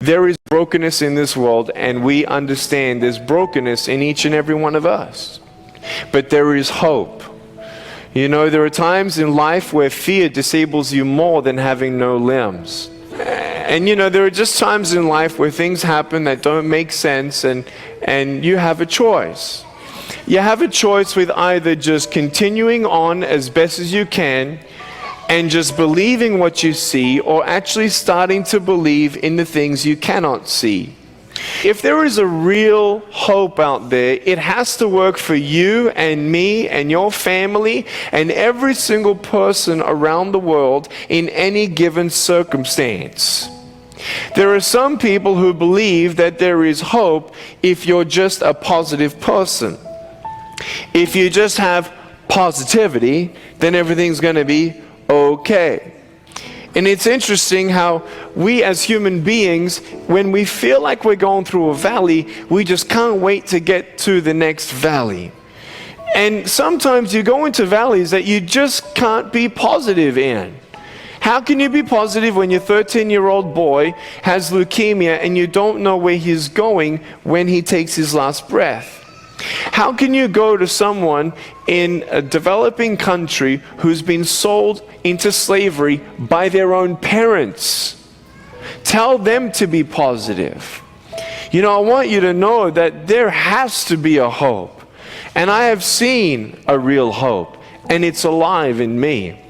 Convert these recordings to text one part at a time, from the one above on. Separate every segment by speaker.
Speaker 1: There is brokenness in this world, and we understand there's brokenness in each and every one of us. But there is hope. You know, there are times in life where fear disables you more than having no limbs. And you know, there are just times in life where things happen that don't make sense, and you have a choice. You have a choice with either just continuing on as best as you can and just believing what you see, or actually starting to believe in the things you cannot see. If there is a real hope out there, it has to work for you and me and your family and every single person around the world in any given circumstance. There are some people who believe that there is hope if you're just a positive person. If you just have positivity, then everything's going to be okay. And it's interesting how we as human beings, when we feel like we're going through a valley, we just can't wait to get to the next valley. And sometimes you go into valleys that you just can't be positive in. How can you be positive when your 13-year-old boy has leukemia and you don't know where he's going when he takes his last breath? How can you go to someone in a developing country who's been sold into slavery by their own parents? Tell them to be positive. You know, I want you to know that there has to be a hope. And I have seen a real hope, and it's alive in me.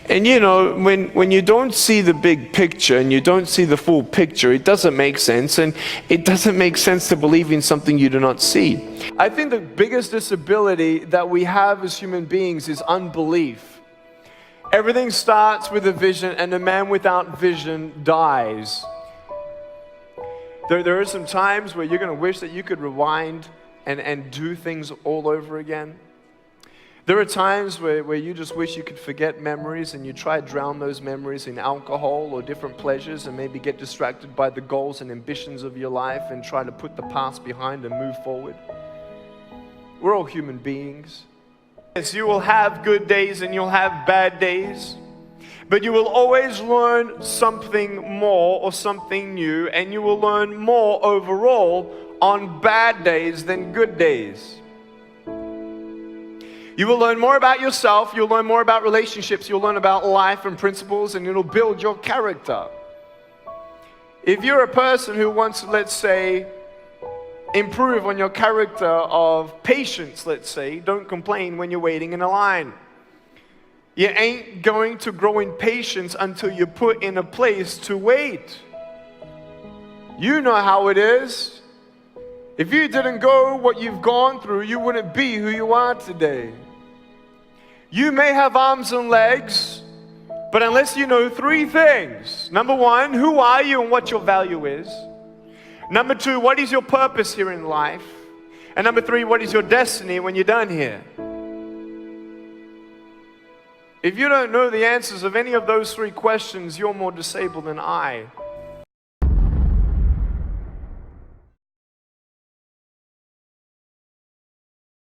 Speaker 1: And you know, when you don't see the big picture and you don't see the full picture, it doesn't make sense, and it doesn't make sense to believe in something you do not see. I think the biggest disability that we have as human beings is unbelief. Everything starts with a vision, and a man without vision dies. There are some times where you're going to wish that you could rewind and do things all over again. There are times where you just wish you could forget memories, and you try to drown those memories in alcohol or different pleasures, and maybe get distracted by the goals and ambitions of your life and try to put the past behind and move forward. We're all human beings. Yes, you will have good days and you'll have bad days, but you will always learn something more or something new, and you will learn more overall on bad days than good days. You will learn more about yourself, you'll learn more about relationships, you'll learn about life and principles, and it'll build your character. If you're a person who wants to, let's say, improve on your character of patience, let's say, don't complain when you're waiting in a line. You ain't going to grow in patience until you're put in a place to wait. You know how it is. If you didn't go what you've gone through, you wouldn't be who you are today. You may have arms and legs, but unless you know three things. Number one, who are you and what your value is? Number two, what is your purpose here in life? And number three, what is your destiny when you're done here? If you don't know the answers of any of those three questions, you're more disabled than I.